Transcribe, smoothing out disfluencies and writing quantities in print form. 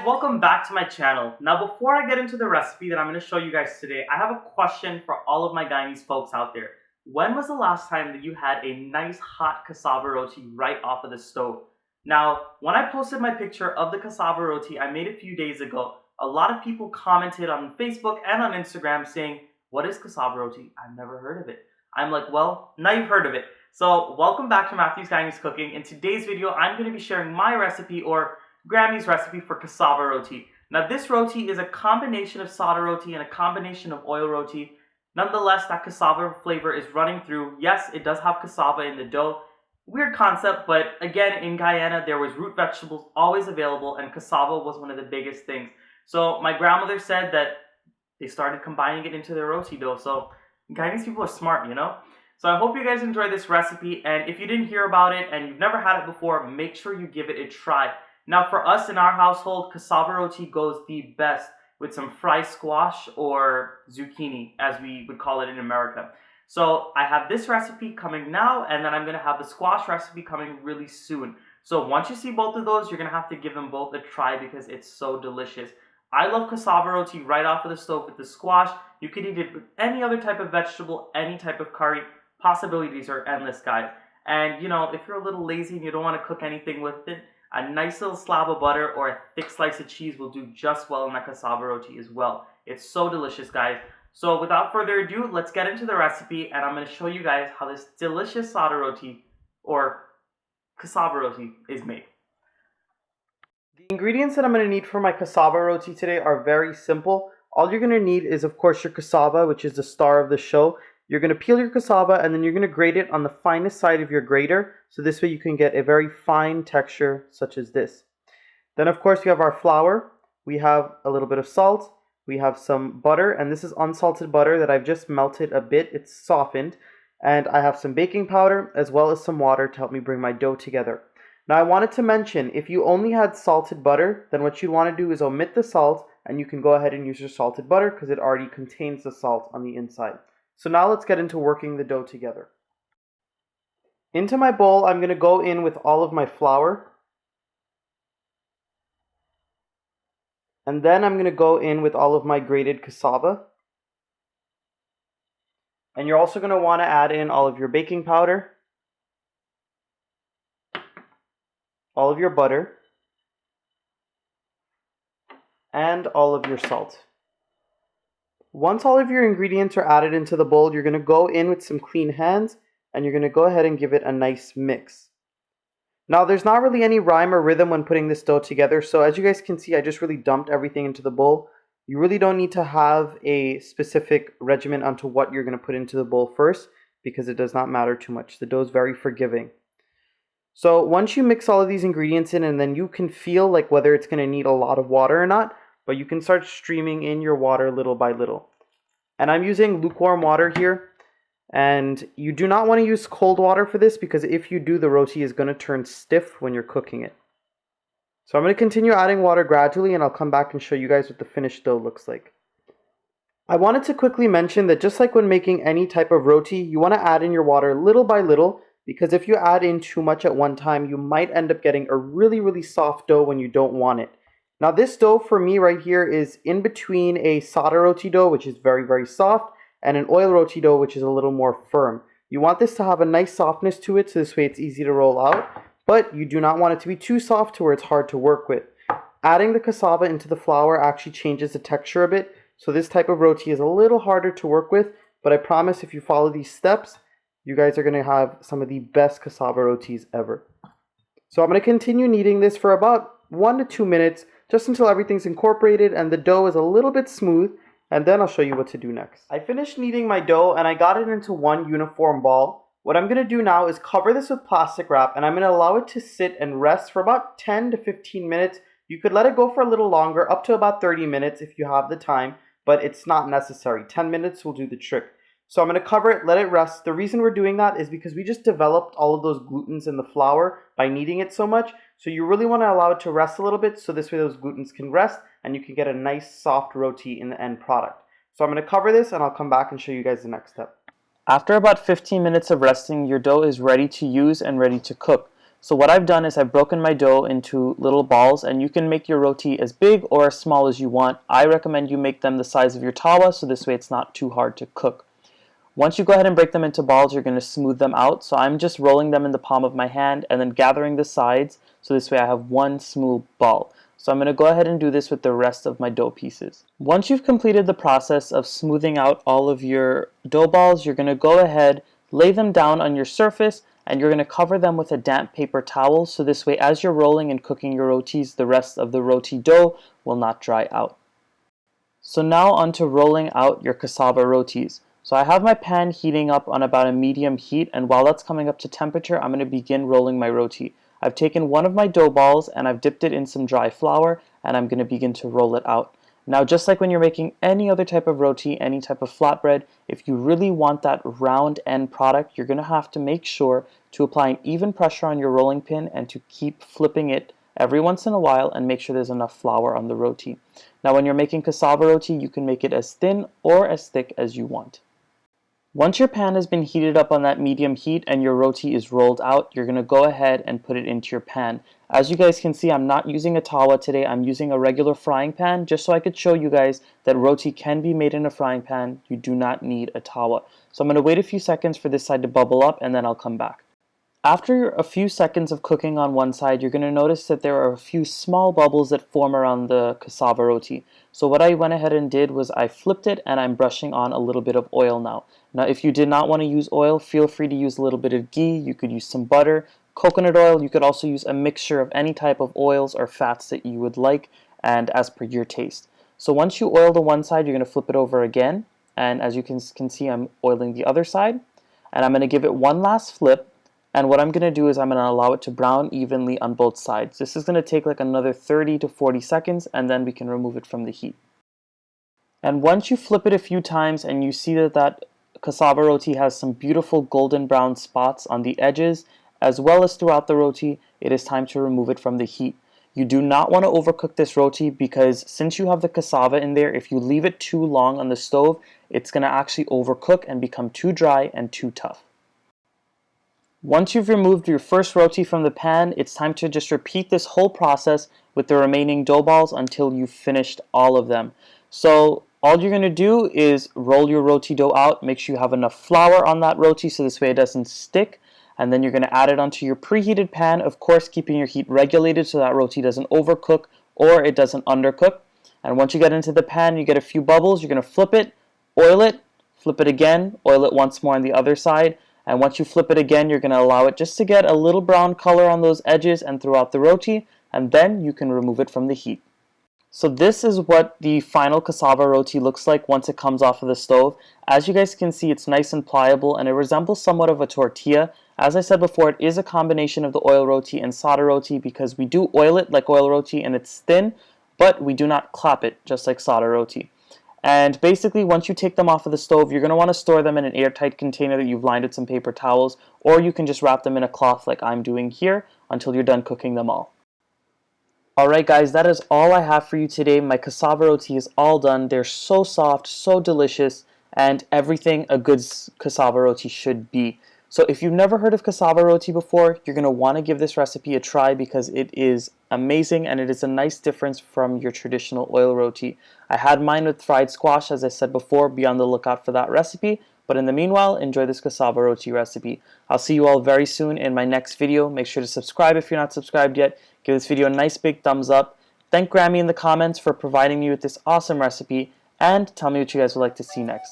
welcome back to my channel. Now before I get into the recipe that I'm going to show you guys today, I have a question for all of my Guyanese folks out there. When was the last time that you had a nice hot cassava roti right off of the stove? Now, when I posted my picture of the cassava roti I made a few days ago, a lot of people commented on Facebook and on Instagram saying, "What is cassava roti? I've never heard of it." I'm like, well, now you've heard of it. So welcome back to Matthew's Guyanese Cooking. In today's video, I'm going to be sharing my recipe, or Grammy's recipe, for cassava roti. Now this roti is a combination of sada roti and a combination of oil roti. Nonetheless, that cassava flavor is running through. Yes, it does have cassava in the dough. Weird concept, but again, in Guyana, there was root vegetables always available, and cassava was one of the biggest things. So my grandmother said that they started combining it into their roti dough. So Guyanese people are smart, you know? So I hope you guys enjoy this recipe, and if you didn't hear about it and you've never had it before, make sure you give it a try. Now for us in our household, cassava roti goes the best with some fried squash or zucchini, as we would call it in America. So I have this recipe coming now, and then I'm going to have the squash recipe coming really soon. So once you see both of those, you're going to have to give them both a try because it's so delicious. I love cassava roti right off of the stove with the squash. You could eat it with any other type of vegetable, any type of curry. Possibilities are endless, guys. And you know, if you're a little lazy and you don't want to cook anything with it, a nice little slab of butter or a thick slice of cheese will do just well in that cassava roti as well. It's so delicious, guys. So without further ado, let's get into the recipe, and I'm going to show you guys how this delicious sada roti or cassava roti is made. The ingredients that I'm going to need for my cassava roti today are very simple. All you're going to need is, of course, your cassava, which is the star of the show. You're going to peel your cassava, and then you're going to grate it on the finest side of your grater, so this way you can get a very fine texture such as this. Then of course you have our flour, we have a little bit of salt, we have some butter, and this is unsalted butter that I've just melted a bit, it's softened, and I have some baking powder as well as some water to help me bring my dough together. Now I wanted to mention, if you only had salted butter, then what you want to do is omit the salt, and you can go ahead and use your salted butter because it already contains the salt on the inside. So now let's get into working the dough together. Into my bowl, I'm going to go in with all of my flour. And then I'm going to go in with all of my grated cassava. And you're also going to want to add in all of your baking powder, all of your butter, and all of your salt. Once all of your ingredients are added into the bowl, you're going to go in with some clean hands and you're going to go ahead and give it a nice mix. Now there's not really any rhyme or rhythm when putting this dough together, so as you guys can see, I just really dumped everything into the bowl. You really don't need to have a specific regimen onto what you're going to put into the bowl first because it does not matter too much. The dough is very forgiving. So once you mix all of these ingredients in, and then you can feel like whether it's going to need a lot of water or not, but you can start streaming in your water little by little. And I'm using lukewarm water here. And you do not want to use cold water for this because if you do, the roti is going to turn stiff when you're cooking it. So I'm going to continue adding water gradually, and I'll come back and show you guys what the finished dough looks like. I wanted to quickly mention that just like when making any type of roti, you want to add in your water little by little, because if you add in too much at one time, you might end up getting a really soft dough when you don't want it. Now this dough for me right here is in between a sada roti dough, which is very soft, and an oil roti dough, which is a little more firm. You want this to have a nice softness to it, so this way it's easy to roll out, but you do not want it to be too soft to where it's hard to work with. Adding the cassava into the flour actually changes the texture a bit, so this type of roti is a little harder to work with, but I promise if you follow these steps, you guys are going to have some of the best cassava rotis ever. So I'm going to continue kneading this for about 1 to 2 minutes, just until everything's incorporated and the dough is a little bit smooth, and then I'll show you what to do next. I finished kneading my dough and I got it into one uniform ball. What I'm going to do now is cover this with plastic wrap, and I'm going to allow it to sit and rest for about 10 to 15 minutes. You could let it go for a little longer, up to about 30 minutes if you have the time, but it's not necessary. 10 minutes will do the trick. So I'm going to cover it, let it rest. The reason we're doing that is because we just developed all of those glutens in the flour by kneading it so much. So you really want to allow it to rest a little bit, so this way those glutens can rest and you can get a nice soft roti in the end product. So I'm going to cover this and I'll come back and show you guys the next step. After about 15 minutes of resting, your dough is ready to use and ready to cook. So what I've done is I've broken my dough into little balls, and you can make your roti as big or as small as you want. I recommend you make them the size of your tawa, so this way it's not too hard to cook. Once you go ahead and break them into balls, you're going to smooth them out. So I'm just rolling them in the palm of my hand and then gathering the sides, so this way I have one smooth ball. So I'm going to go ahead and do this with the rest of my dough pieces. Once you've completed the process of smoothing out all of your dough balls, you're going to go ahead, lay them down on your surface, and you're going to cover them with a damp paper towel, so this way as you're rolling and cooking your rotis, the rest of the roti dough will not dry out. So now on to rolling out your cassava rotis. So I have my pan heating up on about a medium heat, and while that's coming up to temperature, I'm going to begin rolling my roti. I've taken one of my dough balls and I've dipped it in some dry flour, and I'm going to begin to roll it out. Now, just like when you're making any other type of roti, any type of flatbread, if you really want that round end product, you're going to have to make sure to apply an even pressure on your rolling pin and to keep flipping it every once in a while and make sure there's enough flour on the roti. Now, when you're making cassava roti, you can make it as thin or as thick as you want. Once your pan has been heated up on that medium heat and your roti is rolled out, you're going to go ahead and put it into your pan. As you guys can see, I'm not using a tawa today. I'm using a regular frying pan just so I could show you guys that roti can be made in a frying pan. You do not need a tawa. So I'm going to wait a few seconds for this side to bubble up, and then I'll come back. After a few seconds of cooking on one side, you're going to notice that there are a few small bubbles that form around the cassava roti. So what I went ahead and did was I flipped it, and I'm brushing on a little bit of oil now. Now, if you did not want to use oil, feel free to use a little bit of ghee. You could use some butter, coconut oil. You could also use a mixture of any type of oils or fats that you would like, and as per your taste. So once you oil the one side, you're going to flip it over again. And as you can see, I'm oiling the other side. And I'm going to give it one last flip. And what I'm going to do is I'm going to allow it to brown evenly on both sides. This is going to take like another 30 to 40 seconds, and then we can remove it from the heat. And once you flip it a few times and you see that cassava roti has some beautiful golden brown spots on the edges as well as throughout the roti, it is time to remove it from the heat. You do not want to overcook this roti because since you have the cassava in there, if you leave it too long on the stove, it's going to actually overcook and become too dry and too tough. Once you've removed your first roti from the pan, it's time to just repeat this whole process with the remaining dough balls until you've finished all of them. So all you're going to do is roll your roti dough out, make sure you have enough flour on that roti so this way it doesn't stick, and then you're going to add it onto your preheated pan, of course keeping your heat regulated so that roti doesn't overcook or it doesn't undercook. And once you get into the pan, you get a few bubbles, you're going to flip it, oil it, flip it again, oil it once more on the other side. And once you flip it again, you're going to allow it just to get a little brown color on those edges and throughout the roti, and then you can remove it from the heat. So this is what the final cassava roti looks like once it comes off of the stove. As you guys can see, it's nice and pliable and it resembles somewhat of a tortilla. As I said before, it is a combination of the oil roti and sada roti because we do oil it like oil roti and it's thin, but we do not clap it just like sada roti. And basically, once you take them off of the stove, you're going to want to store them in an airtight container that you've lined with some paper towels, or you can just wrap them in a cloth like I'm doing here until you're done cooking them all. Alright guys, that is all I have for you today. My cassava roti is all done. They're so soft, so delicious, and everything a good cassava roti should be. So if you've never heard of cassava roti before, you're going to want to give this recipe a try because it is amazing and it is a nice difference from your traditional oil roti. I had mine with fried squash, as I said before. Be on the lookout for that recipe. But in the meanwhile, enjoy this cassava roti recipe. I'll see you all very soon in my next video. Make sure to subscribe if you're not subscribed yet. Give this video a nice big thumbs up. Thank Grammy in the comments for providing me with this awesome recipe. And tell me what you guys would like to see next.